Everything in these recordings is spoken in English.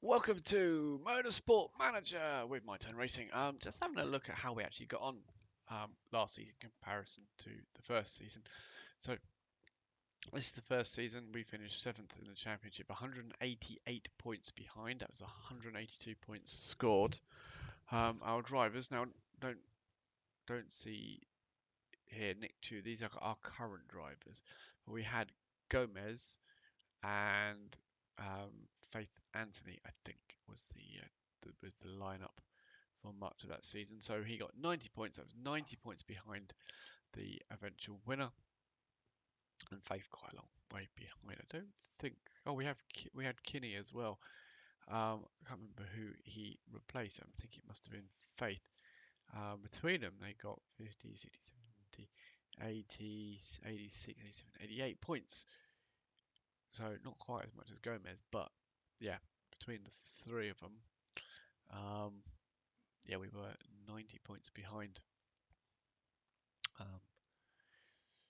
Welcome to Motorsport Manager with My Turn Racing. Just having a look at how we actually got on last season in comparison to the first season. So this is the first season. We finished 7th in the championship, 188 points behind. That was 182 points scored. Our drivers now don't see here Nick Chu. These are our current drivers. We had Gomez and Faith Anthony, I think, was the lineup for much of that season. So he got 90 points. That was 90 points behind the eventual winner, and Faith quite a long way behind. I don't think. Oh, we had Kinney as well. I can't remember who he replaced. I think it must have been Faith. Between them, they got 50, 60, 70, 80, 86, 87, 88 points. So not quite as much as Gomez, but yeah, between the three of them, um, yeah, we were 90 points behind. Um,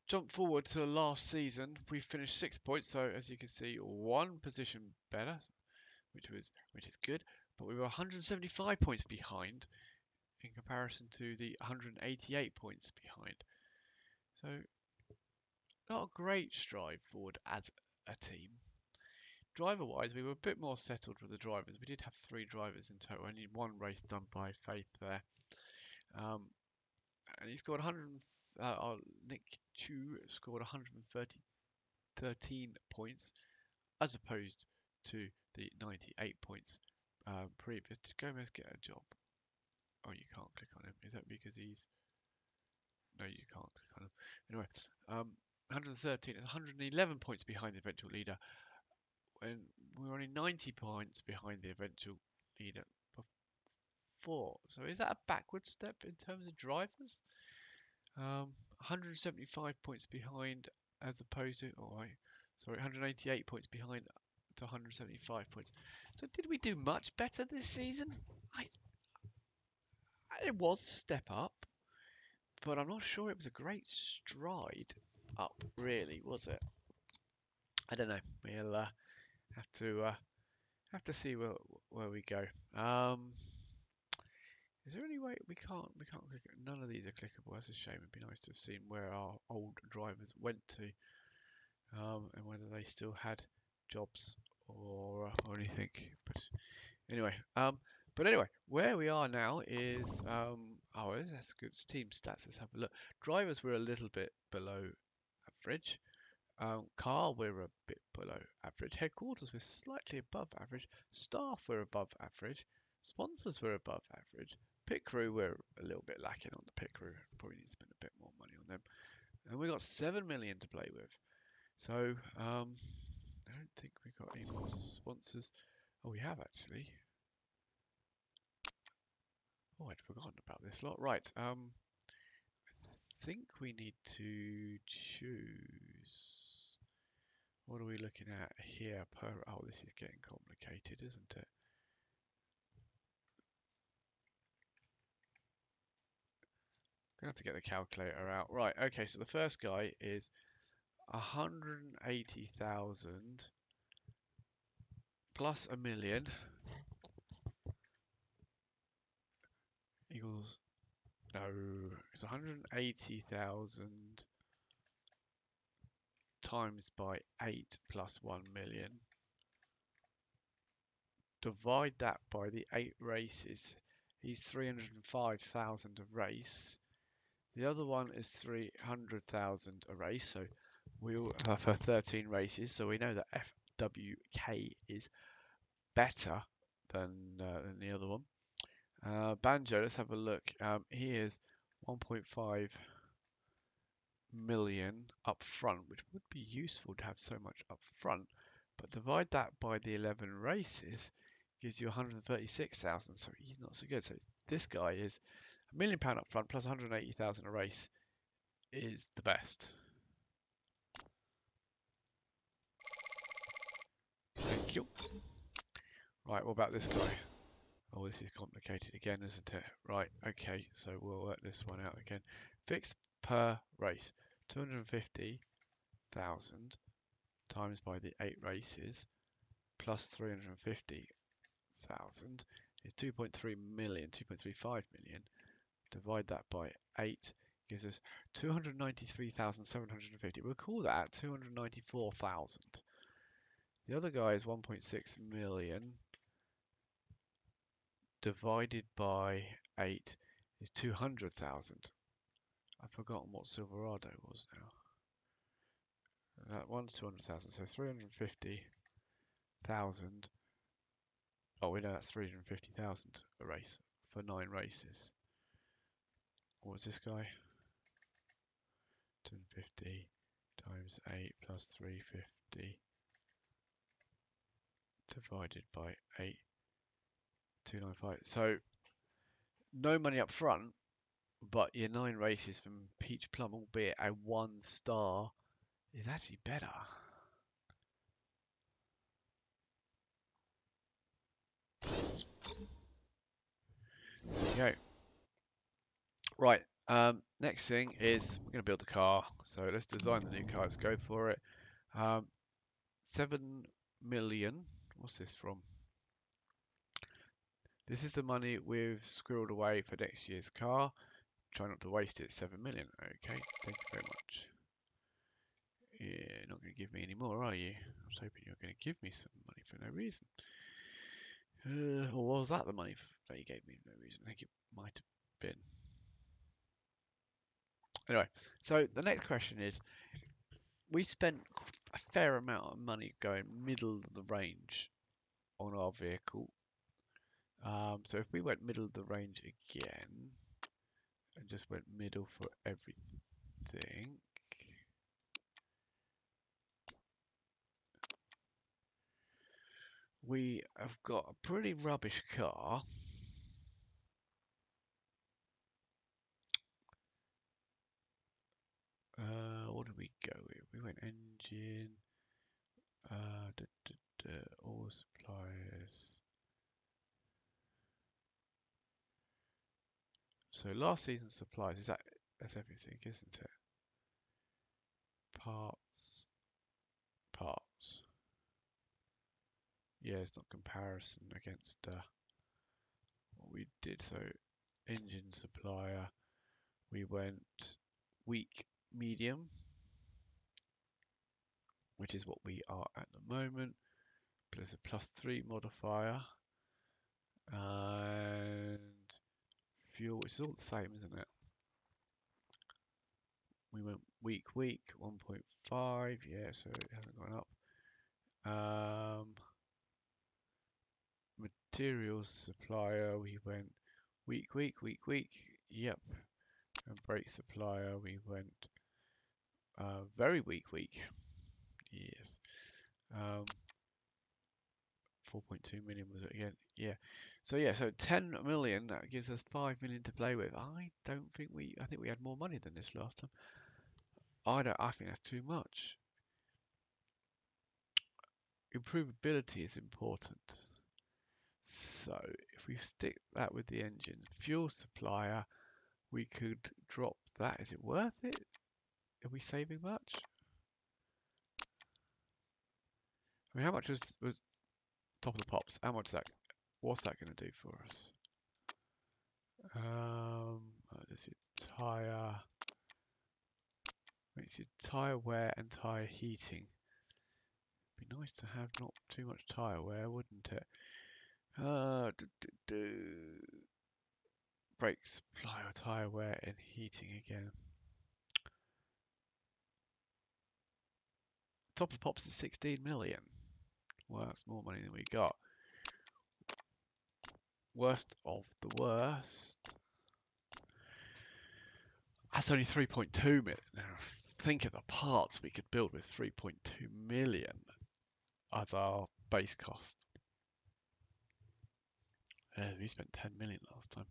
Jump forward to last season, we finished 6 points, so as you can see, one position better, which is good. But we were 175 points behind in comparison to the 188 points behind. So not a great stride forward as a team. Driver-wise, we were a bit more settled with the drivers. We did have 3 drivers in total, only one race done by Faith there. Um, and he scored 100. Nick Chu scored 113 points, as opposed to the 98 points previous. Did Gomez get a job? Oh, you can't click on him. Is that because he's? No, you can't click on him. Anyway, 113 is 111 points behind the eventual leader, when we were only 90 points behind the eventual leader before. So is that a backward step in terms of drivers? 175 points behind as opposed to, oh, sorry, 188 points behind to 175 points. So did we do much better this season? It was a step up, but I'm not sure it was a great stride up, really, was it? I don't know. We'll have to see where we go. Is there any way we can't click it? None of these are clickable. That's a shame. It'd be nice to have seen where our old drivers went to, and whether they still had jobs or anything. But anyway, where we are now is oh, that's good. Team stats. Let's have a look. Drivers were a little bit below average. Car we're a bit below average. Headquarters we're slightly above average. Staff we're above average. Sponsors were above average. Pit crew we're a little bit lacking on the pit crew. Probably need to spend a bit more money on them. And we got 7 million to play with. So I don't think we got any more sponsors. Oh, we have actually. Oh, I'd forgotten about this lot. Right. I think we need to choose. What are we looking at here per? Oh, this is getting complicated, isn't it? Gonna have to get the calculator out. Right. Okay. So the first guy is 180,000 plus a million equals, no, it's 180,000 times by 8 plus 1 million. Divide that by the 8 races. He's 305,000 a race. The other one is 300,000 a race. So we'll have for 13 races. So we know that FWK is better than the other one. Banjo, let's have a look. He is 1.5 million up front, which would be useful to have so much up front. But divide that by the 11 races, gives you 136,000. So he's not so good. So this guy is £1 million up front plus 180,000 a race is the best. Thank you. Right, what about this guy? Oh, this is complicated again, isn't it? Right, okay, so we'll work this one out again. Fixed per race, 250,000 times by the 8 races plus 350. thousand is 2.3 million, 2.35 million. Divide that by 8 gives us 293,750. We'll call that 294,000. The other guy is 1.6 million. Divided by 8 is 200,000. I've forgotten what Silverado was now. That one's 200,000, so 350,000. Oh, we know that's 350,000 a race for 9 races. What was this guy? 250 times 8 plus 350 divided by 8, 295. So no money up front, but your 9 races from Peach Plum, albeit a 1 star, is actually better. Okay. Right. Next thing is we're going to build the car. So let's design the new car. Let's go for it. 7 million. What's this from? This is the money we've squirreled away for next year's car. Try not to waste it. 7 million. Okay. Thank you very much. You're not going to give me any more, are you? I was hoping you were going to give me some money for no reason. Or was that the money that you gave me for no reason? I think it might have been. Anyway, so the next question is, we spent a fair amount of money going middle of the range on our vehicle. So if we went middle of the range again and just went middle for everything, we have got a pretty rubbish car. What did we go with? We went engine, all suppliers. So last season's supplies, that's everything, isn't it? Parts. Yeah, it's not comparison against what we did. So engine supplier, we went weak, medium, which is what we are at the moment. There's a +3 modifier, and fuel, which is all the same, isn't it? We went weak, 1.5, yeah, so it hasn't gone up. Materials supplier, we went weak, yep. And brake supplier, we went very weak, yes. 4.2 million was it again? Yeah. So yeah, so 10 million, that gives us 5 million to play with. I think we had more money than this last time. I think that's too much. Improvability is important. So if we stick that with the engine, fuel supplier, we could drop that. Is it worth it? Are we saving much? I mean, how much was top of the pops? How much is that? What's that going to do for us? Let's see, tire. Makes it tire wear and tire heating. Be nice to have not too much tire wear, wouldn't it? Brake supply or tire wear and heating again. Top of the pops is 16 million. Well, that's more money than we got. Worst of the worst. That's only 3.2 million. Now, think of the parts we could build with 3.2 million as our base cost. We spent 10 million last time.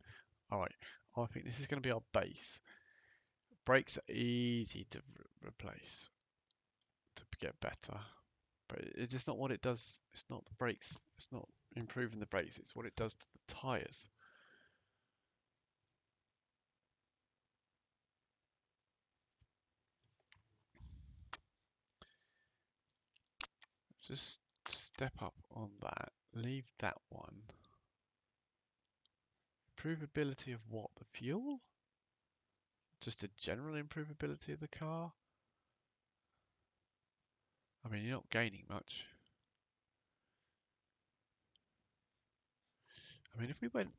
Alright, I think this is going to be our base. Brakes are easy to replace, to get better. But it's just not what it does. It's not the brakes. It's not improving the brakes. It's what it does to the tyres. Just step up on that. Leave that one. Improvability of what? The fuel? Just a general improvability of the car? I mean, you're not gaining much. I mean, if we went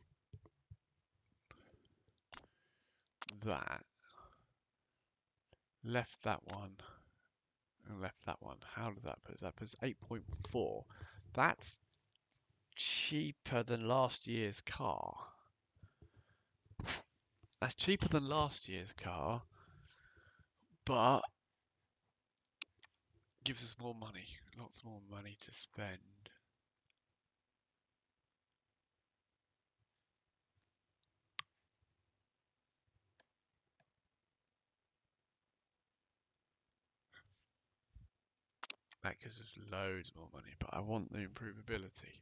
that, left that one, and left that one, how does that put us? That puts 8.4. That's cheaper than last year's car. That's cheaper than last year's car, but gives us more money, lots more money to spend. That gives us loads more money, but I want the improvability.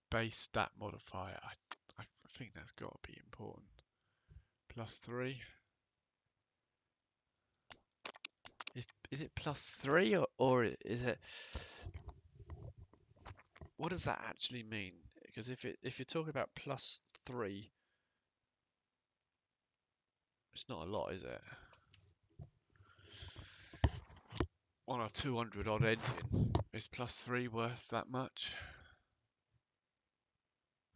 Base stat modifier, I think that's got to be important. +3. Is it +3 or is it? What does that actually mean? Because if you're talking about +3, it's not a lot, is it? On a 200 odd engine, is +3 worth that much?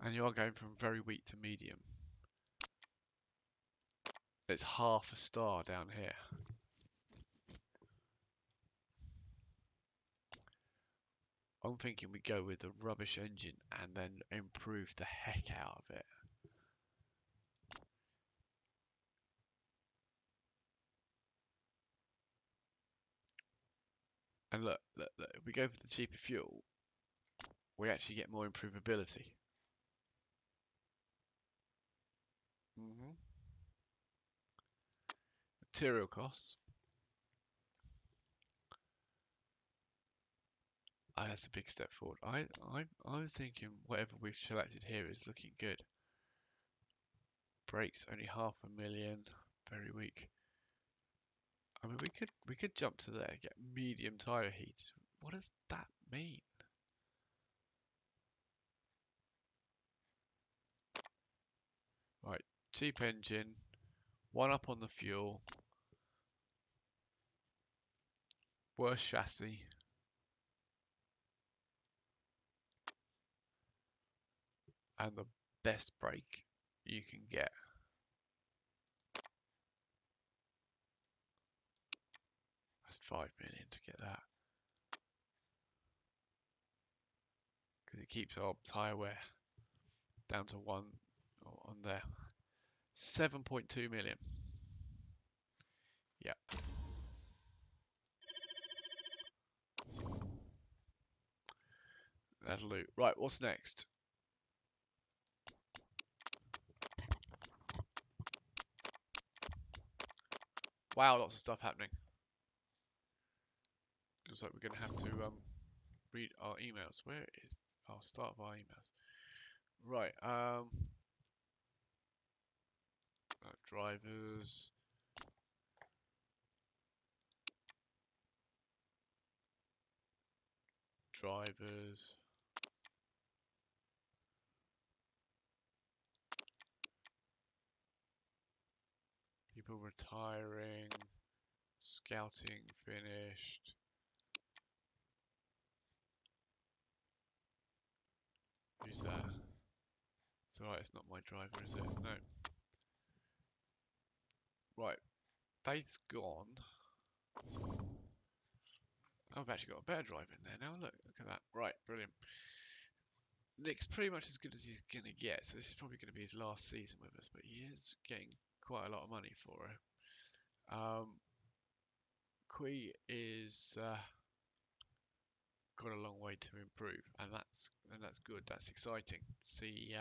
And you are going from very weak to medium. It's half a star down here. I'm thinking we go with a rubbish engine and then improve the heck out of it. And look, if we go for the cheaper fuel, we actually get more improvability. Material costs. That's a big step forward. I'm thinking whatever we've selected here is looking good. Brakes only 500,000, very weak. I mean, we could jump to there, get medium tire heat. What does that mean? Right, cheap engine, one up on the fuel, worse chassis, and the best brake you can get. That's 5 million to get that. Because it keeps our tyre wear down to 1 on there. 7.2 million. Yeah. That'll do. Right, what's next? Wow, lots of stuff happening. Looks like we're going to have to read our emails. Where is our start of our emails? Right, drivers. Drivers. People retiring. Scouting finished. Who's that? It's alright, it's not my driver, is it? No. Right, Faith's gone. Oh, I've actually got a better driver in there now. Look at that. Right, brilliant. Nick's pretty much as good as he's going to get, so this is probably going to be his last season with us, but he is getting quite a lot of money for it. Qui is got a long way to improve, and that's good. That's exciting to see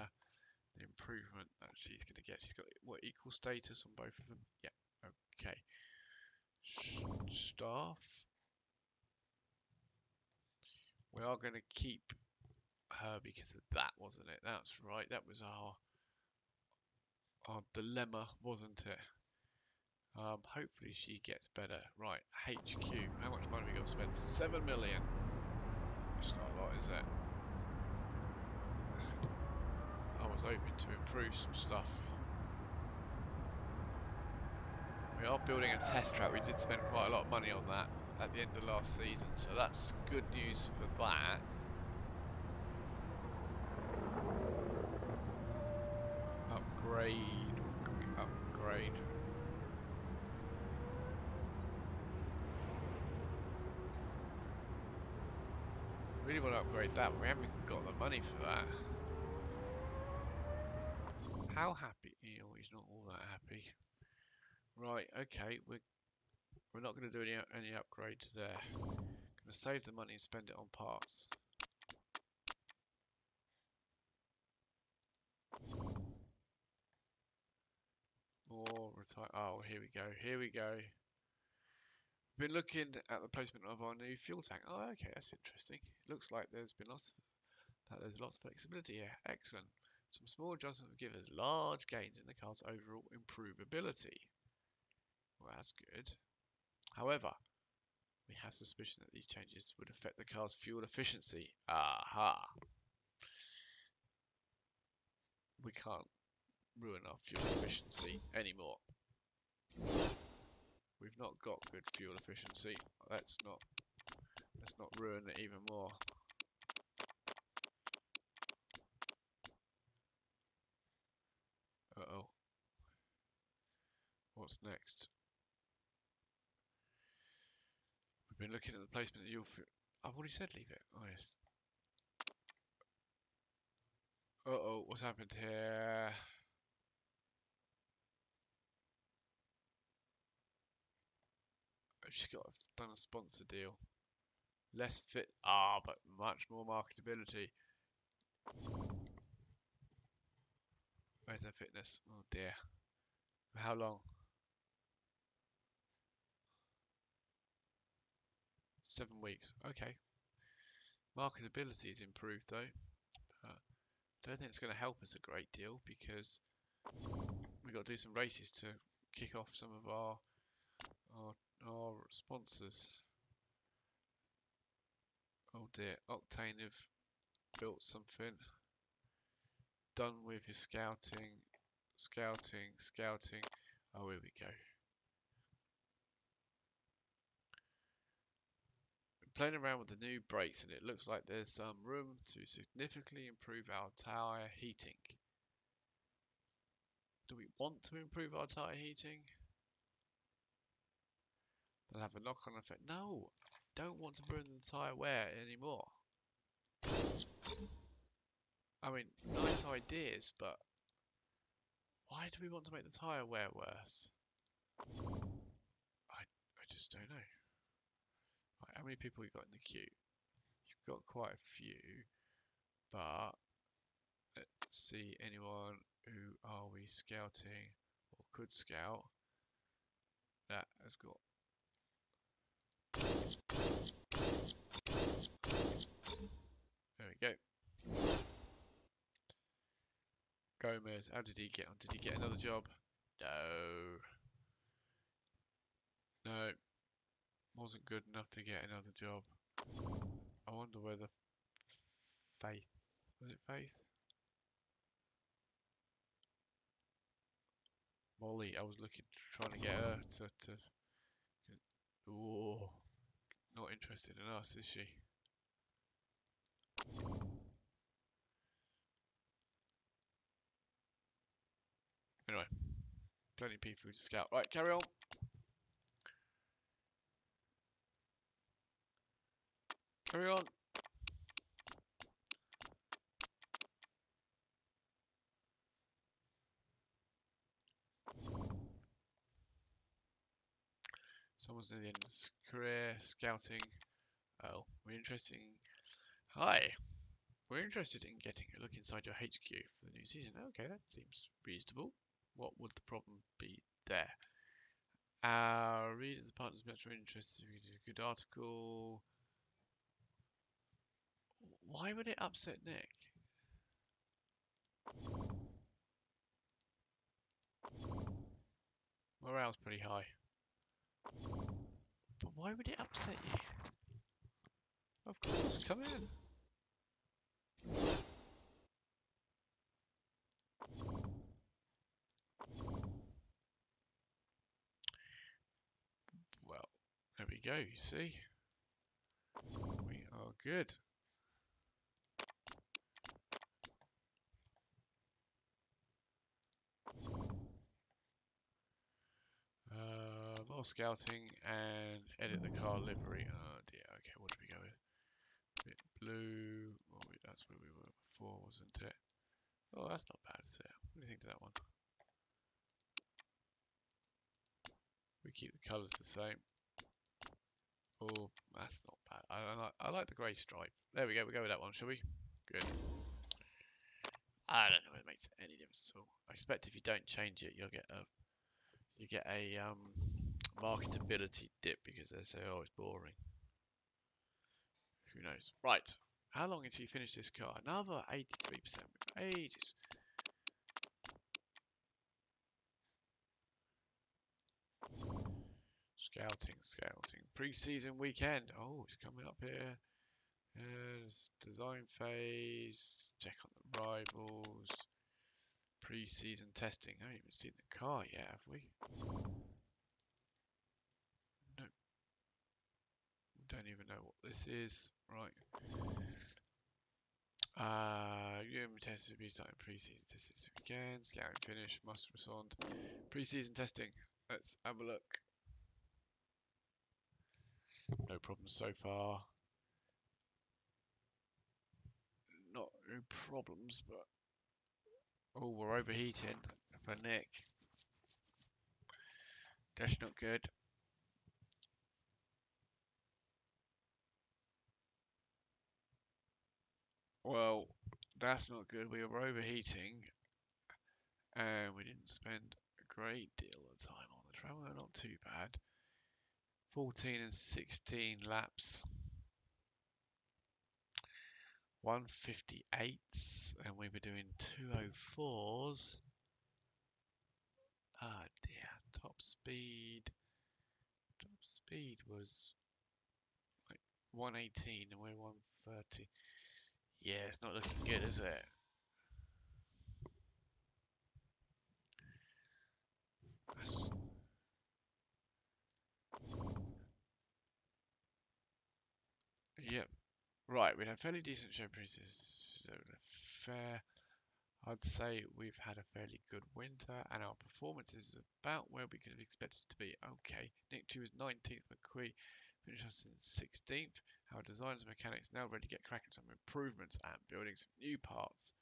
the improvement that she's going to get. She's got what, equal status on both of them? Yeah. Okay. Staff. We are going to keep her because of that, wasn't it? That's right. That was our dilemma, wasn't it? Hopefully she gets better. Right, HQ. How much money we got to spend? 7 million. It's not a lot, is it? Oh, was hoping to improve some stuff. We are building a test track. We did spend quite a lot of money on that at the end of last season, so that's good news for that. Upgrade. Really want to upgrade that, but we haven't got the money for that. How happy? Oh, he's not all that happy. Right, okay, we're not going to do any upgrades there. Going to save the money and spend it on parts. More retire. Oh, here we go. Here we go. Been looking at the placement of our new fuel tank. Oh, okay, that's interesting. It looks like there's lots of flexibility here. Excellent. Some small adjustments will give us large gains in the car's overall improvability. Well, that's good. However, we have suspicion that these changes would affect the car's fuel efficiency. Aha! We can't ruin our fuel efficiency anymore. We've not got good fuel efficiency. Let's not ruin it even more. Uh-oh. What's next? We've been looking at the placement of your fuel. I've already said leave it. Oh yes. Uh-oh, what's happened here? I've just done a sponsor deal. Less fit, but much more marketability. Where's their fitness? Oh dear. For how long? 7 weeks. Okay. Marketability is improved though. Don't think it's going to help us a great deal because we've got to do some races to kick off some of our sponsors. Oh dear, Octane have built something. Done with his scouting. Oh, here we go. Playing around with the new brakes and it looks like there's some room to significantly improve our tyre heating. Do we want to improve our tyre heating? They'll have a knock-on effect. No, don't want to ruin the tyre wear anymore. I mean, nice ideas, but why do we want to make the tyre wear worse? I just don't know. Right, how many people you got in the queue? You've got quite a few, but let's see anyone who are we scouting or could scout that has got. There we go. Gomez, how did he get on? Did he get another job? No, wasn't good enough to get another job. I wonder whether Faith, was it Faith? Molly, I was trying to get her to oh, not interested in us, is she? Anyway, plenty of people to scout. Right, carry on. Carry on. Someone's near the end of his career, scouting. Oh, we're interested in... Hi! We're interested in getting a look inside your HQ for the new season. Okay, that seems reasonable. What would the problem be there? Our readers and partners much interested in a good article. Why would it upset Nick? Morale's pretty high. But why would it upset you? Of course, come in. go, you see? We are good. More scouting and edit the car livery. Oh dear, okay, what do we go with? Bit blue. Oh, that's where we were before, wasn't it? Oh, that's not bad, is it? What do you think of that one? We keep the colours the same. Oh, that's not bad. I like the grey stripe. There we go. We go with that one, shall we? Good. I don't know if it makes any difference at all. I expect if you don't change it, you'll get a marketability dip because they say, oh, it's boring. Who knows? Right. How long until you finish this car? Another 83%. Ages. Scouting. Pre-season weekend. Oh, it's coming up here. There's design phase. Check on the rivals. Pre-season testing. I haven't even seen the car yet, have we? No. We don't even know what this is. Right. Test to be starting pre-season test this weekend. Scouting finish. Must respond. Pre-season testing. Let's have a look. No problems so far. Not no problems, but oh, we're overheating for Nick. That's not good. Well, that's not good. We were overheating and we didn't spend a great deal of time on the track. Well, not too bad. 14 and 16 laps. 158s and we were doing 204s. Ah dear, top speed was like 118 and we're 130. Yeah, it's not looking good, is it? Yep. Right, we had fairly decent show prices. So fair. I'd say we've had a fairly good winter and our performance is about where we could have expected to be. Okay, Nick 2 was 19th, McQueen finished us in 16th. Our designers and mechanics now ready to get cracking some improvements and building some new parts.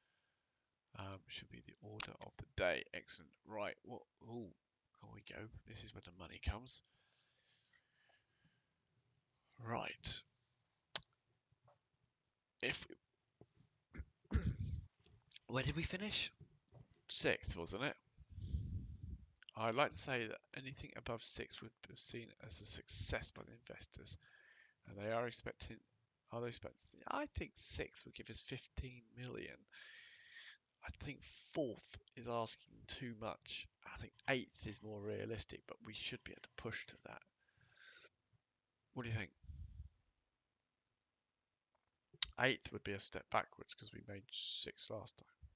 Should be the order of the day. Excellent. Right, what? Oh, here we go. This is where the money comes. Right. If we, where did we finish? 6th, wasn't it? I'd like to say that anything above 6 would be seen as a success by the investors, and they are expecting. Are they expecting? I think 6 would give us 15 million. I think 4th is asking too much. I think 8th is more realistic, but we should be able to push to that. What do you think? 8th would be a step backwards because we made 6 last time,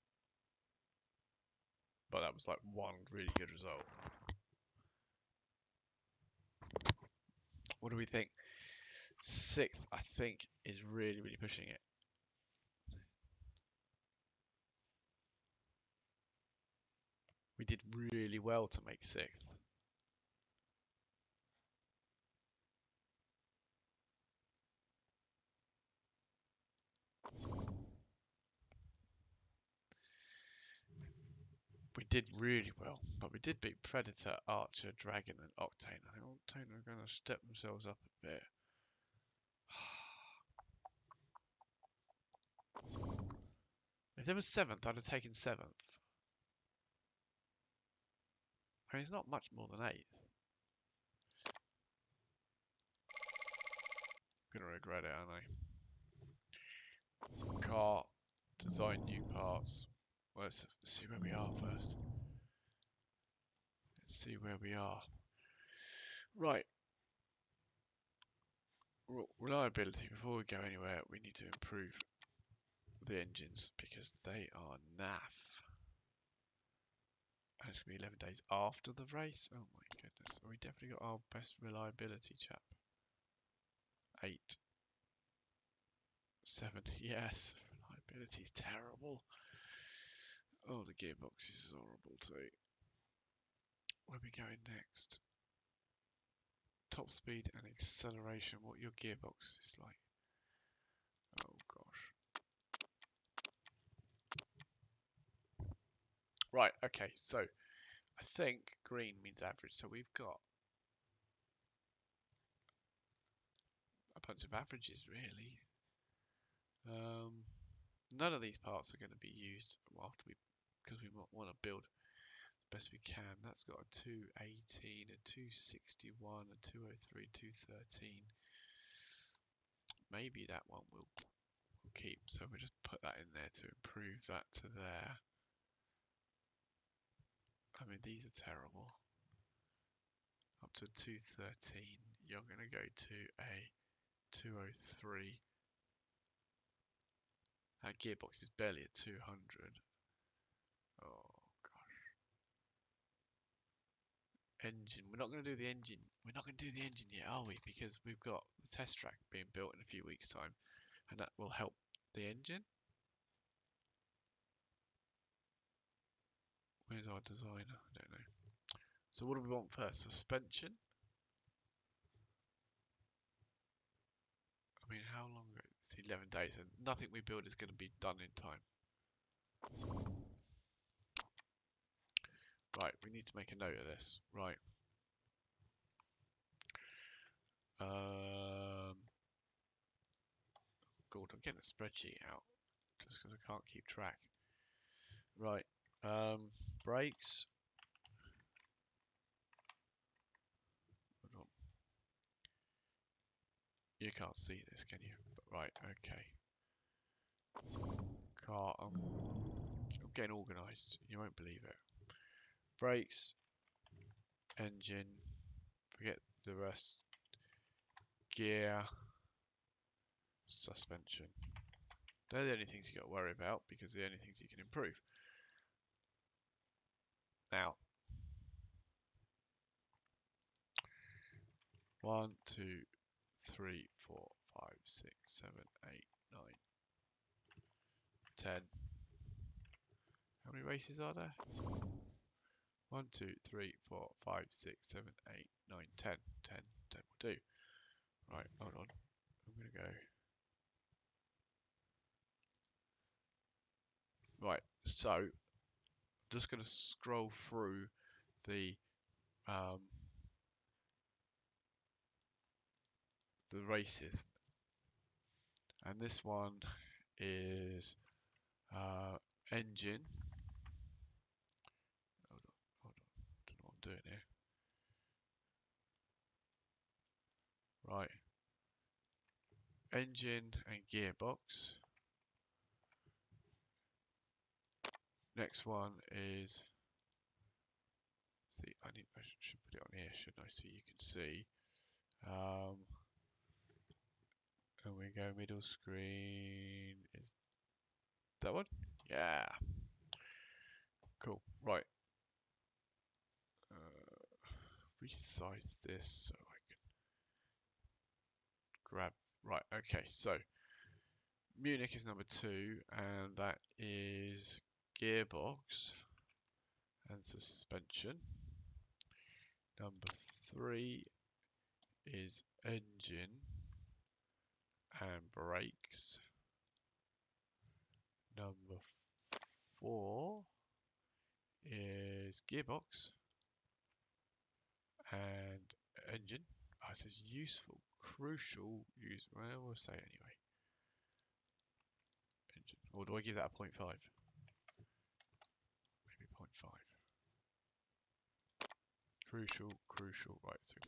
but that was like one really good result. What do we think? 6th, I think, is really, really pushing it. We did really well to make 6th. We did really well, but we did beat Predator, Archer, Dragon, and Octane. I think Octane are going to step themselves up a bit. If there was 7th, I'd have taken 7th. I mean, it's not much more than 8th. Gonna regret it, aren't I? Car, design new parts. Well, let's see where we are first. Let's see where we are. Right. Reliability. Before we go anywhere, we need to improve the engines because they are naff. And it's going to be 11 days after the race. Oh my goodness. We definitely got our best reliability chap. 8, 7. Yes, reliability's terrible. Oh, the gearbox is horrible too. Where are we going next? Top speed and acceleration. What your gearbox is like. Oh gosh. Right, okay, so I think green means average, so we've got a bunch of averages really. None of these parts are going to be used after because we want to build as best we can. That's got a 218, a 261, a 203, 213. Maybe that one will keep, so we'll just put that in there to improve that to there. I mean, these are terrible. Up to 213, you're going to go to a 203. That gearbox is barely at 200. Oh gosh. Engine. We're not going to do the engine. We're not going to do the engine yet, are we? Because we've got the test track being built in a few weeks' time, and that will help the engine. Where's our designer? I don't know. So what do we want first? Suspension? I mean, how long? It's 11 days, and nothing we build is going to be done in time. Right, we need to make a note of this. Right. God, I'm getting a spreadsheet out just because I can't keep track. Right. Brakes. Hold on. You can't see this, can you? But right, okay. Car. I'm getting organised. You won't believe it. Brakes. Engine. Forget the rest. Gear. Suspension. They're the only things you got to worry about because they're the only things you can improve. Now, 1, 2, 3, 4, 5, 6, 7, 8, 9, 10. How many races are there? 1, 2, 3, 4, 5, 6, 7, 8, 9, 10. 10 will do. Right, hold on. I'm going to go. Right, so just going to scroll through the races, and this one is engine. Hold on, don't know what I'm doing here. Right, engine and gearbox. Next one is. See, I should put it on here, shouldn't I? So you can see. And we go middle screen. Is that one? Yeah. Cool. Right. Resize this so I can grab. Right. Okay. So Munich is number 2, and that is gearbox and suspension. Number 3 is engine and brakes. Number 4 is gearbox and engine. Oh, it says useful, crucial, use. Well, we'll say anyway. Engine. Or do I give that a 0.5? Maybe 0.5. Crucial. Right. So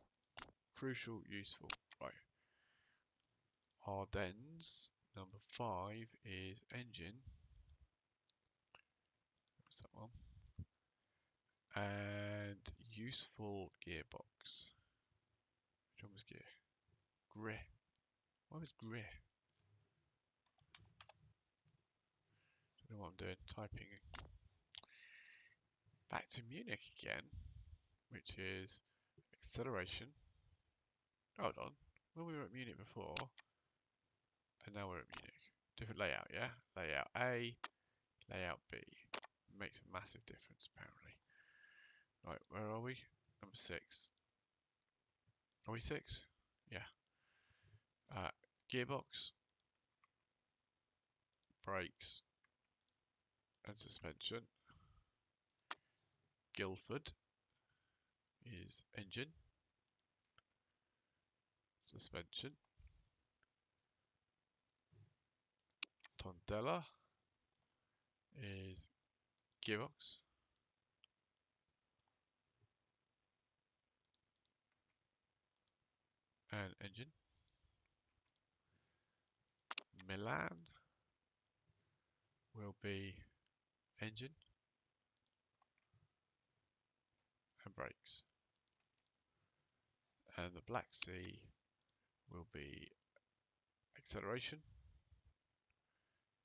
crucial, useful. Right. Ardennes. Number 5 is engine. What's that one? And useful gearbox. Which one was gear? Gre. What was Gre? Don't know what I'm doing. Typing. Back to Munich again, which is acceleration. Hold on. when we were at Munich before, and now we're at Munich. Different layout, yeah? Layout A, layout B. Makes a massive difference, apparently. Right, where are we? Number 6. Are we 6? Yeah. Gearbox, brakes, and suspension. Guildford is engine, suspension. Tondela is gearbox, and engine. Milan will be engine and brakes. And the Black Sea will be acceleration,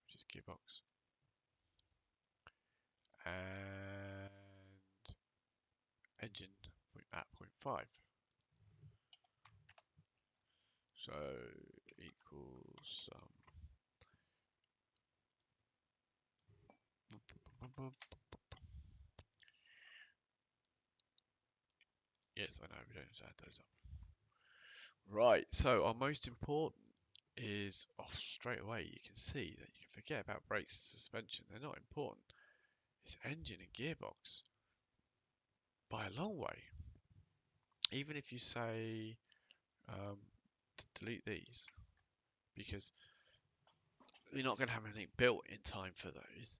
which is gearbox, and engine at 0.5. So equals yes, I know we don't have to add those up. Right, so our most important is straight away. You can see that you can forget about brakes and suspension. They're not important. It's engine and gearbox by a long way. Even if you say to delete these, because you're not going to have anything built in time for those.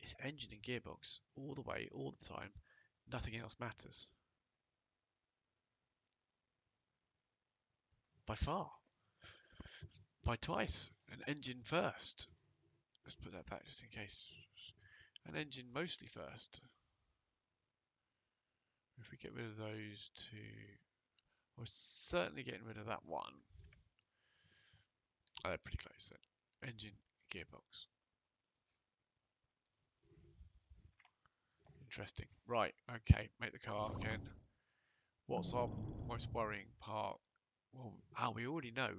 It's engine and gearbox all the way, all the time. Nothing else matters. By far. By twice. An engine first. Let's put that back just in case. An engine mostly first. If we get rid of those two, we're certainly getting rid of that one. Oh, they're pretty close then. Engine, gearbox. Interesting. Right, okay, make the car again. What's our most worrying part? Well, we already know.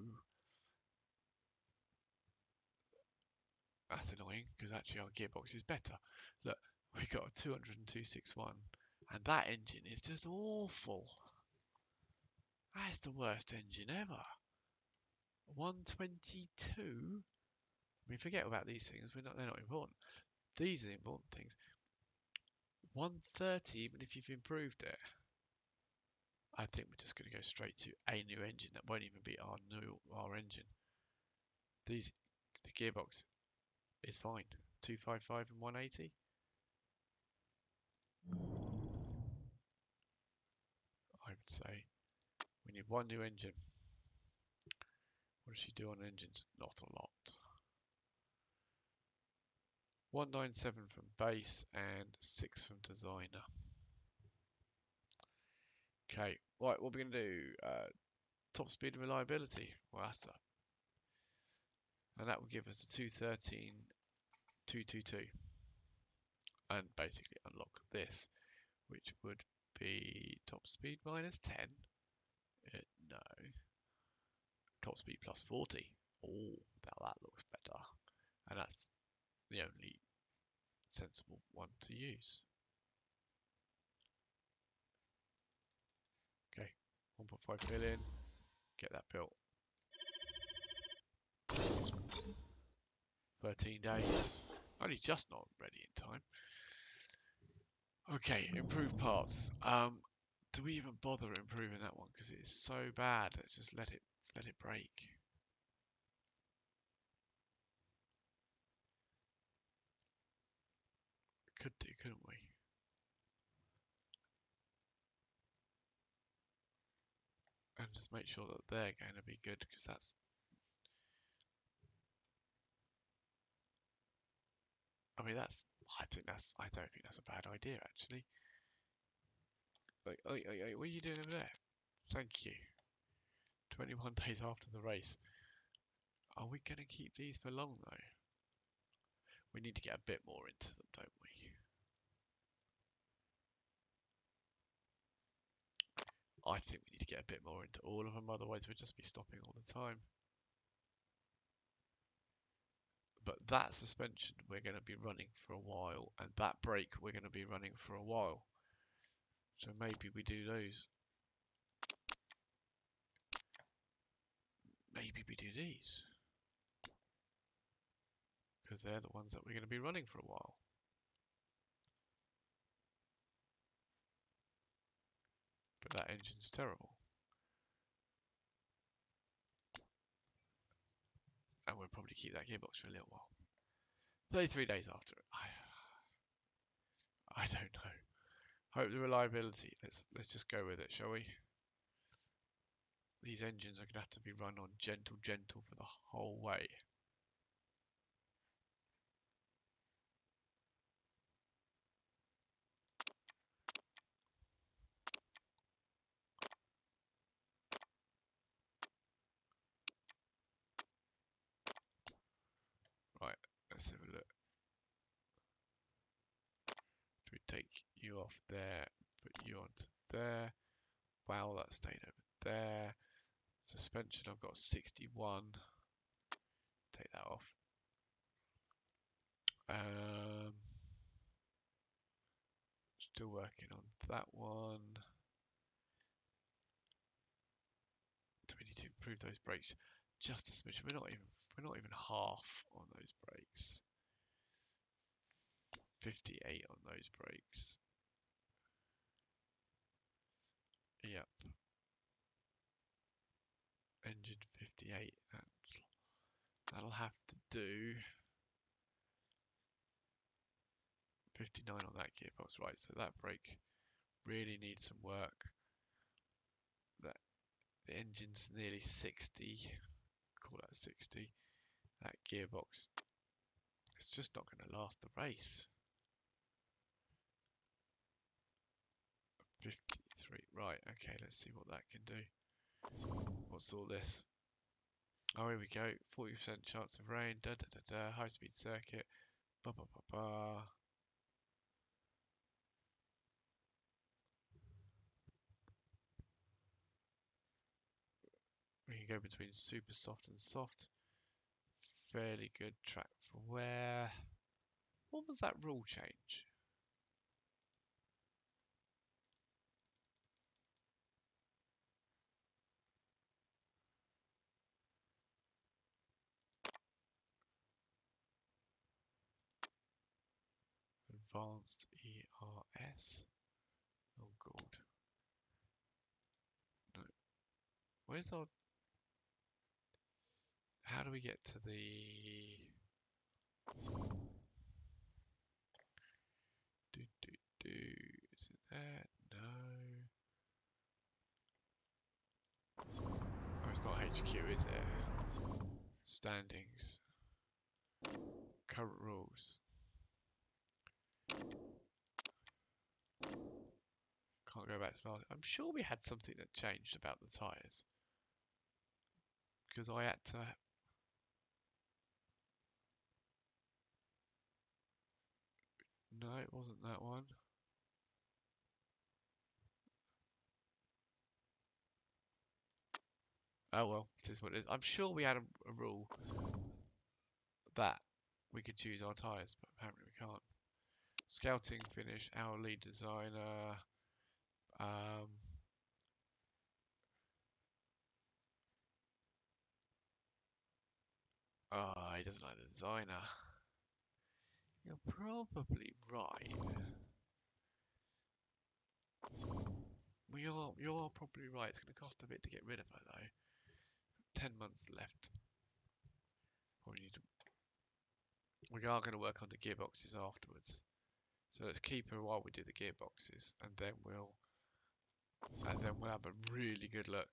That's annoying, because actually our gearbox is better. Look, we got a 202.61, and that engine is just awful. That's the worst engine ever. 122? I mean, forget about these things. They're not important. These are the important things. 130, even if you've improved it. I think we're just going to go straight to a new engine that won't even be our engine. The gearbox is fine. 255 and 180. I would say we need one new engine. What does she do on engines? Not a lot. 197 from base and 6 from designer. Okay, right, what are we going to do? Top speed and reliability. Well, that's that. And that will give us a 213.222. And basically unlock this, which would be top speed minus 10. No. Top speed plus 40. Oh, now that looks better. And that's the only sensible one to use. Okay, 1.5 million. Get that built. 13 days. Only just not ready in time. Okay, improve parts. Do we even bother improving that one? Because it's so bad. Let's just let it break. Could do, couldn't we? And just make sure that they're going to be good, because that's. I mean, I don't think that's a bad idea, actually. Like, what are you doing over there? Thank you. 21 days after the race. Are we going to keep these for long, though? We need to get a bit more into them, don't we? I think we need to get a bit more into all of them, otherwise we'll just be stopping all the time. But that suspension we're going to be running for a while, and that brake we're going to be running for a while. So maybe we do those. Maybe we do these. Because they're the ones that we're going to be running for a while. But that engine's terrible. And we'll probably keep that gearbox for a little while. 33 days after it. I don't know. Hope the reliability. Let's just go with it, shall we? These engines are going to have to be run on gentle for the whole way. Right, let's have a look. Do we take you off there, put you onto there? Wow, that stayed over there. Suspension, I've got 61. Take that off. Still working on that one. Do we need to improve those brakes just a smidge? We're not even half on those brakes. 58 on those brakes. Yep. Engine 58. That'll have to do. 59 on that gearbox, right? So that brake really needs some work. The engine's nearly 60. Call that 60. That gearbox, it's just not going to last the race. 53. Right, okay, let's see what that can do. What's all this? Oh, here we go. 40% chance of rain. High speed circuit. Ba ba ba ba. We can go between super soft and soft. Fairly good track for wear. What was that rule change? Advanced ERS. Oh god. No. Where's our... How do we get to the... Is it there? No. Oh, it's not HQ, is it? Standings. Current rules. Can't go back to last. I'm sure we had something that changed about the tyres. Because I had to... No, it wasn't that one. Oh well, it is what it is. I'm sure we had a rule that we could choose our tyres, but apparently we can't. Scouting finish, our lead designer. Oh, he doesn't like the designer. You're probably right. You're probably right. It's going to cost a bit to get rid of her though. 10 months left. Probably need to... We are going to work on the gearboxes afterwards. So let's keep her while we do the gearboxes, and then we'll have a really good look.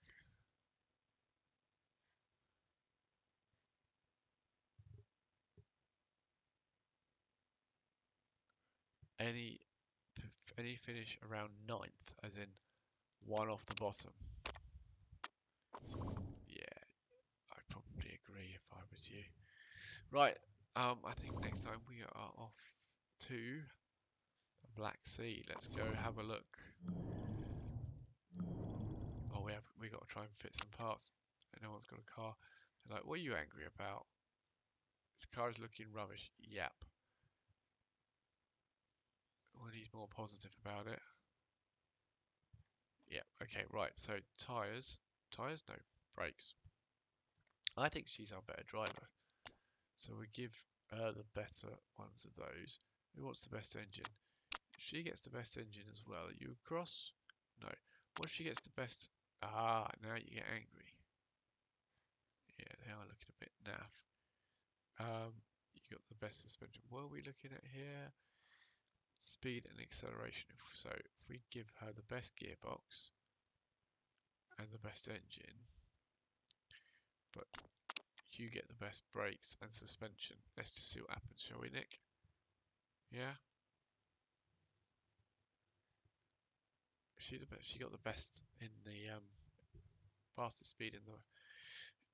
Any finish around 9th, as in one off the bottom. Yeah, I'd probably agree if I was you. Right, I think next time we are off to the Black Sea. Let's go have a look. try and fit some parts, and no one's got a car. They're like, what are you angry about? The car is looking rubbish. Yep. When he's more positive about it. Yeah, okay, right. So tyres, no, brakes. I think she's our better driver. So we give her the better ones of those. Who wants the best engine? If she gets the best engine as well, are you across? No. What if she gets the best? Ah, now you get angry. Yeah, they are looking a bit naff. You got the best suspension. What are we looking at here? Speed and acceleration. So if we give her the best gearbox and the best engine, but you get the best brakes and suspension. Let's just see what happens, shall we, Nick? Yeah. She got the best in the fastest speed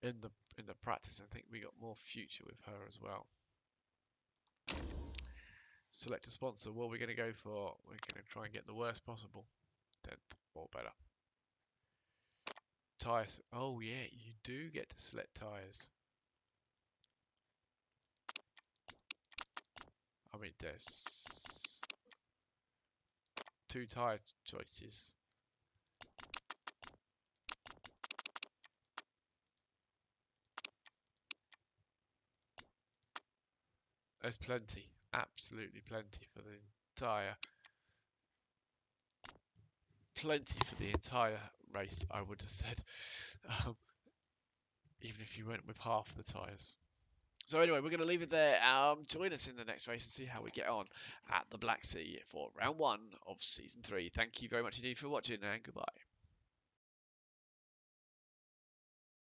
in the practice. I think we got more future with her as well. Select a sponsor. What are we going to go for? We're going to try and get the worst possible. 10th or better. Tyres. Oh yeah, you do get to select tyres. I mean, there's 2 tyre choices. There's plenty, absolutely plenty for the entire, race. I would have said, um, even if you went with half the tyres. So anyway, we're going to leave it there. Join us in the next race and see how we get on at the Black Sea for round 1 of season 3. Thank you very much indeed for watching, and goodbye.